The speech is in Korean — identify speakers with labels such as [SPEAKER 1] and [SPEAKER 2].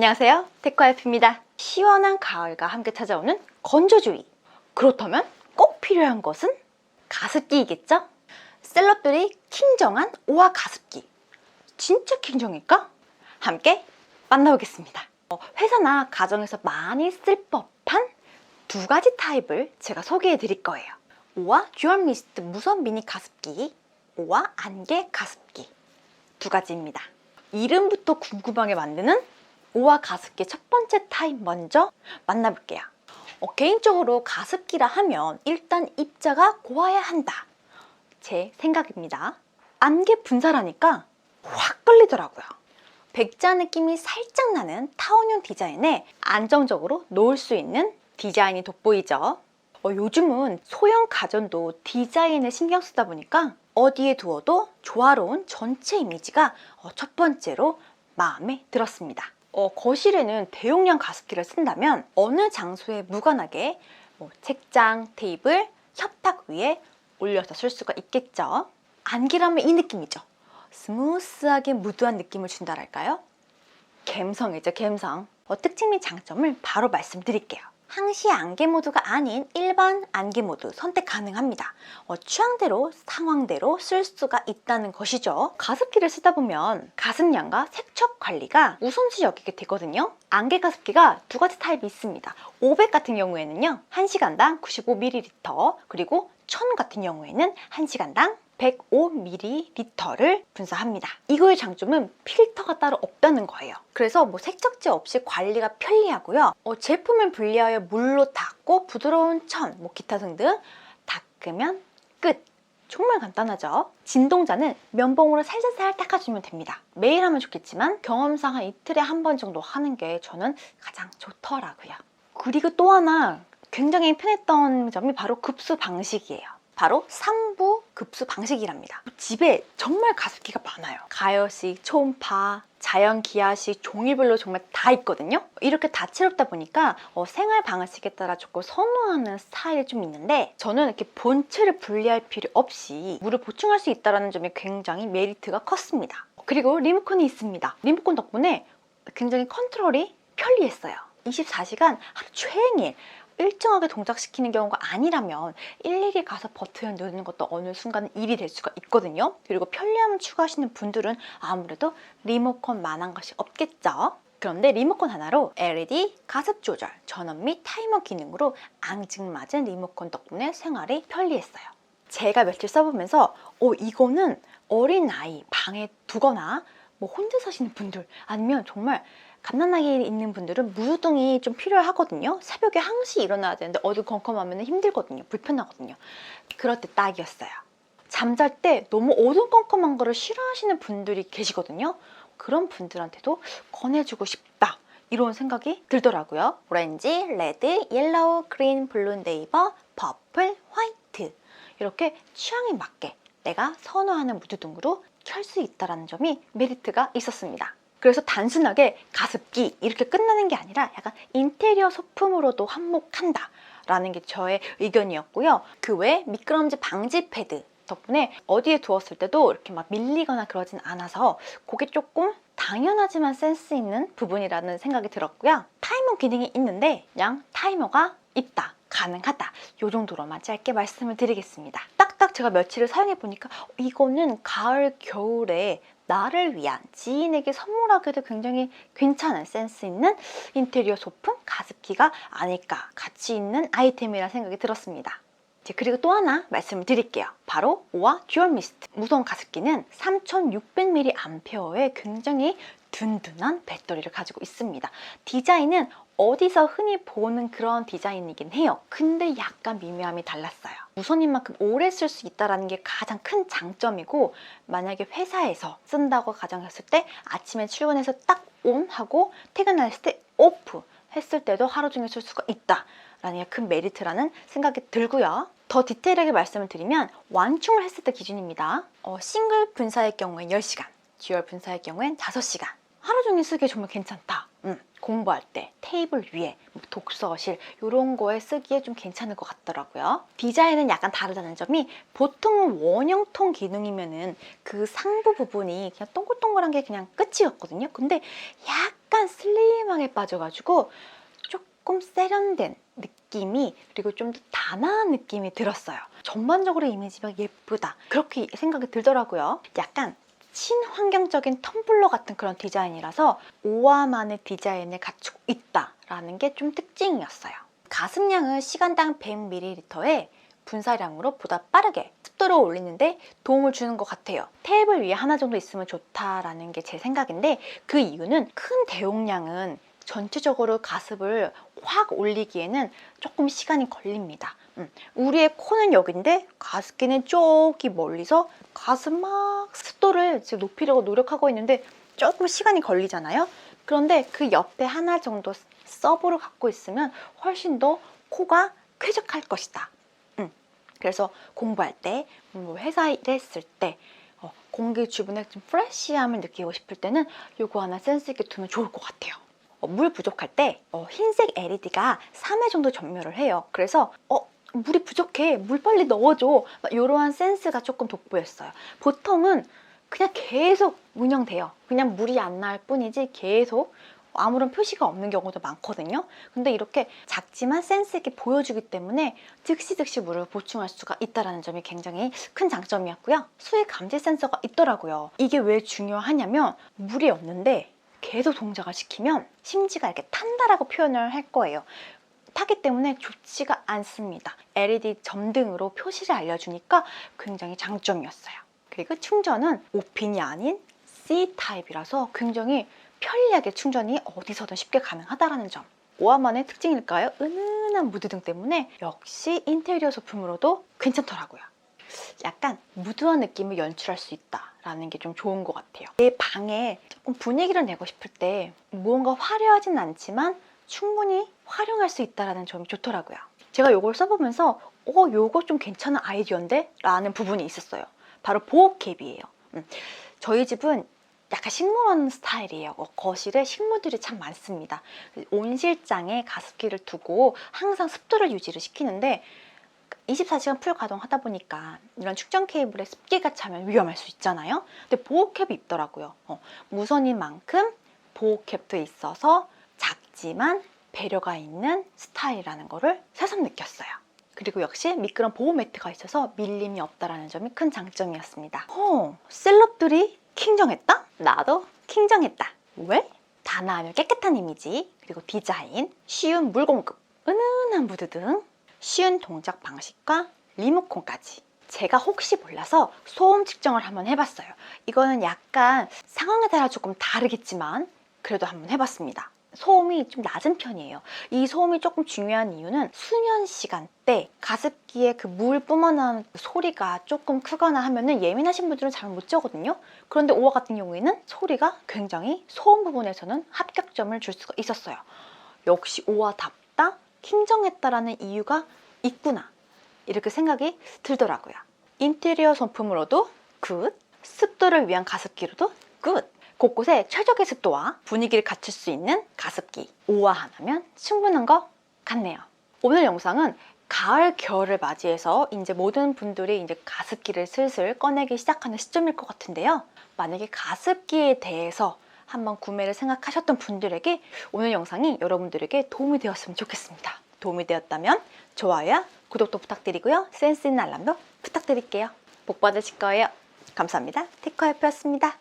[SPEAKER 1] 안녕하세요, 테크와이프입니다. 시원한 가을과 함께 찾아오는 건조주의. 그렇다면 꼭 필요한 것은 가습기이겠죠? 셀럽들이 킹정한 오아 가습기. 진짜 킹정일까? 함께 만나보겠습니다. 회사나 가정에서 많이 쓸 법한 두 가지 타입을 제가 소개해 드릴 거예요. 오아 듀얼 미스트 무선 미니 가습기, 오아 안개 가습기 두 가지입니다. 이름부터 궁금하게 만드는 오아 가습기 첫 번째 타입 먼저 만나볼게요. 개인적으로 가습기라 하면 일단 입자가 고와야 한다. 제 생각입니다. 안개 분사라니까 확 끌리더라고요. 백자 느낌이 살짝 나는 타원형 디자인에 안정적으로 놓을 수 있는 디자인이 돋보이죠. 요즘은 소형 가전도 디자인에 신경 쓰다 보니까 어디에 두어도 조화로운 전체 이미지가 첫 번째로 마음에 들었습니다. 거실에는 대용량 가습기를 쓴다면 어느 장소에 무관하게 책장, 테이블, 협탁 위에 올려서 쓸 수가 있겠죠. 안개라면 이 느낌이죠. 스무스하게 무드한 느낌을 준다랄까요? 갬성이죠, 갬성. 특징 및 장점을 바로 말씀드릴게요. 항시 안개 모드가 아닌 일반 안개 모드 선택 가능합니다. 취향대로 상황대로 쓸 수가 있다는 것이죠. 가습기를 쓰다 보면 가습량과 세척 관리가 우선시 여기게 되거든요. 안개 가습기가 두 가지 타입이 있습니다. 500 같은 경우에는요 1시간당 95ml, 그리고 1000 같은 경우에는 1시간당 105ml를 분사합니다. 이거의 장점은 필터가 따로 없다는 거예요. 그래서 세척제 없이 관리가 편리하고요. 제품을 분리하여 물로 닦고 부드러운 천, 기타 등등 닦으면 끝! 정말 간단하죠? 진동자는 면봉으로 살살 닦아주면 됩니다. 매일 하면 좋겠지만 경험상 한 이틀에 한 번 정도 하는 게 저는 가장 좋더라고요. 그리고 또 하나 굉장히 편했던 점이 바로 급수 방식이에요. 바로 상부 급수 방식이랍니다. 집에 정말 가습기가 많아요. 가열식, 초음파, 자연 기화식, 종류별로 정말 다 있거든요. 이렇게 다채롭다 보니까 생활 방식에 따라 조금 선호하는 스타일이 좀 있는데, 저는 이렇게 본체를 분리할 필요 없이 물을 보충할 수 있다는 점이 굉장히 메리트가 컸습니다. 그리고 리모컨이 있습니다. 리모컨 덕분에 굉장히 컨트롤이 편리했어요. 24시간 하루 종일 일정하게 동작시키는 경우가 아니라면 일일이 가서 버튼을 누르는 것도 어느 순간 일이 될 수가 있거든요. 그리고 편리함을 추구하시는 분들은 아무래도 리모컨만한 것이 없겠죠. 그런데 리모컨 하나로 LED, 가습 조절, 전원 및 타이머 기능으로 앙증맞은 리모컨 덕분에 생활이 편리했어요. 제가 며칠 써보면서 이거는 어린아이 방에 두거나 혼자 사시는 분들, 아니면 정말 갓난아기 있는 분들은 무드등이 좀 필요하거든요. 새벽에 항시 일어나야 되는데 어두컴컴하면 힘들거든요. 불편하거든요. 그럴 때 딱이었어요. 잠잘 때 너무 어두컴컴한 거를 싫어하시는 분들이 계시거든요. 그런 분들한테도 권해주고 싶다, 이런 생각이 들더라고요. 오렌지, 레드, 옐로우, 그린, 블루, 네이버, 퍼플, 화이트, 이렇게 취향에 맞게 내가 선호하는 무드등으로 켤 수 있다는 점이 메리트가 있었습니다. 그래서 단순하게 가습기 이렇게 끝나는 게 아니라 약간 인테리어 소품으로도 한몫한다 라는 게 저의 의견이었고요. 그 외에 미끄럼지 방지 패드 덕분에 어디에 두었을 때도 이렇게 막 밀리거나 그러진 않아서 그게 조금 당연하지만 센스 있는 부분이라는 생각이 들었고요. 타이머 기능이 있는데 그냥 타이머가 있다, 가능하다, 이 정도로만 짧게 말씀을 드리겠습니다. 딱딱 제가 며칠을 사용해 보니까 이거는 가을, 겨울에 나를 위한, 지인에게 선물하기도 굉장히 괜찮은 센스 있는 인테리어 소품 가습기가 아닐까, 가치 있는 아이템이라는 생각이 들었습니다. 그리고 또 하나 말씀을 드릴게요. 바로 오아 듀얼 미스트 무선 가습기는 3600mAh의 굉장히 든든한 배터리를 가지고 있습니다. 디자인은 어디서 흔히 보는 그런 디자인이긴 해요. 근데 약간 미묘함이 달랐어요. 무선인 만큼 오래 쓸 수 있다는 게 가장 큰 장점이고, 만약에 회사에서 쓴다고 가정했을 때 아침에 출근해서 딱 온 하고 퇴근했을 때 오프 했을 때도 하루 종일 쓸 수가 있다 라는 게 큰 메리트라는 생각이 들고요. 더 디테일하게 말씀을 드리면 완충을 했을 때 기준입니다. 싱글 분사의 경우엔 10시간, 듀얼 분사의 경우엔 5시간. 하루 종일 쓰기에 정말 괜찮다. 공부할 때, 테이블 위에, 독서실 이런 거에 쓰기에 좀 괜찮을 것 같더라고요. 디자인은 약간 다르다는 점이, 보통은 원형통 기능이면은 그 상부 부분이 그냥 동글동글한 게 그냥 끝이었거든요. 근데 약간 약간 슬림하게 빠져가지고 조금 세련된 느낌이, 그리고 좀 더 단아한 느낌이 들었어요. 전반적으로 이미지가 예쁘다, 그렇게 생각이 들더라고요. 약간 친환경적인 텀블러 같은 그런 디자인이라서 오아만의 디자인을 갖추고 있다라는 게 좀 특징이었어요. 가습량을 시간당 100ml에 분사량으로 보다 빠르게 습도를 올리는데 도움을 주는 것 같아요. 테이블 위에 하나 정도 있으면 좋다라는 게 제 생각인데, 그 이유는 큰 대용량은 전체적으로 가습을 확 올리기에는 조금 시간이 걸립니다. 우리의 코는 여긴데 가습기는 저기 멀리서 가습 막 습도를 지금 높이려고 노력하고 있는데 조금 시간이 걸리잖아요. 그런데 그 옆에 하나 정도 서브를 갖고 있으면 훨씬 더 코가 쾌적할 것이다. 그래서 공부할 때, 회사 일했을 때, 공기 주변에 좀 프레쉬함을 느끼고 싶을 때는 이거 하나 센스 있게 두면 좋을 것 같아요. 물 부족할 때 흰색 LED가 3회 정도 전멸을 해요. 그래서 물이 부족해, 물 빨리 넣어줘, 이러한 센스가 조금 돋보였어요. 보통은 그냥 계속 운영돼요. 그냥 물이 안 나올 뿐이지 계속 아무런 표시가 없는 경우도 많거든요. 근데 이렇게 작지만 센스 있게 보여주기 때문에 즉시 물을 보충할 수가 있다는 점이 굉장히 큰 장점이었고요. 수위 감지 센서가 있더라고요. 이게 왜 중요하냐면, 물이 없는데 계속 동작을 시키면 심지가 이렇게 탄다라고 표현을 할 거예요. 타기 때문에 좋지가 않습니다. LED 점등으로 표시를 알려주니까 굉장히 장점이었어요. 그리고 충전은 5핀이 아닌 C 타입이라서 굉장히 편리하게 충전이 어디서든 쉽게 가능하다는 점. 오아만의 특징일까요? 은은한 무드등 때문에 역시 인테리어 소품으로도 괜찮더라고요. 약간 무드한 느낌을 연출할 수 있다라는 게 좀 좋은 것 같아요. 내 방에 조금 분위기를 내고 싶을 때 무언가 화려하진 않지만 충분히 활용할 수 있다는 점이 좋더라고요. 제가 이걸 써보면서 요거 좀 괜찮은 아이디어인데? 라는 부분이 있었어요. 바로 보호캡이에요. 저희 집은 약간 식물원 스타일이에요. 거실에 식물들이 참 많습니다. 온실장에 가습기를 두고 항상 습도를 유지를 시키는데 24시간 풀 가동하다 보니까 이런 축전 케이블에 습기가 차면 위험할 수 있잖아요. 근데 보호캡이 있더라고요. 무선인 만큼 보호캡도 있어서 작지만 배려가 있는 스타일이라는 거를 새삼 느꼈어요. 그리고 역시 미끄럼 보호 매트가 있어서 밀림이 없다라는 점이 큰 장점이었습니다. 셀럽들이 킹정했다? 나도 킹정했다. 왜? 단아하며 깨끗한 이미지, 그리고 디자인, 쉬운 물 공급, 은은한 무드 등 쉬운 동작 방식과 리모컨까지. 제가 혹시 몰라서 소음 측정을 한번 해봤어요. 이거는 약간 상황에 따라 조금 다르겠지만 그래도 한번 해봤습니다. 소음이 좀 낮은 편이에요. 이 소음이 조금 중요한 이유는 수면 시간대 가습기에 그 물 뿜어나오는 소리가 조금 크거나 하면은 예민하신 분들은 잠을 못 자거든요. 그런데 오아 같은 경우에는 소리가 굉장히 소음 부분에서는 합격점을 줄 수가 있었어요. 역시 오아답다, 킹정했다라는 이유가 있구나, 이렇게 생각이 들더라고요. 인테리어 소품으로도 굿, 습도를 위한 가습기로도 굿. 곳곳에 최적의 습도와 분위기를 갖출 수 있는 가습기 오아 하나면 충분한 것 같네요. 오늘 영상은 가을, 겨울을 맞이해서 이제 모든 분들이 이제 가습기를 슬슬 꺼내기 시작하는 시점일 것 같은데요. 만약에 가습기에 대해서 한번 구매를 생각하셨던 분들에게 오늘 영상이 여러분들에게 도움이 되었으면 좋겠습니다. 도움이 되었다면 좋아요와 구독도 부탁드리고요. 센스 있는 알람도 부탁드릴게요. 복 받으실 거예요. 감사합니다. 테크와이프였습니다.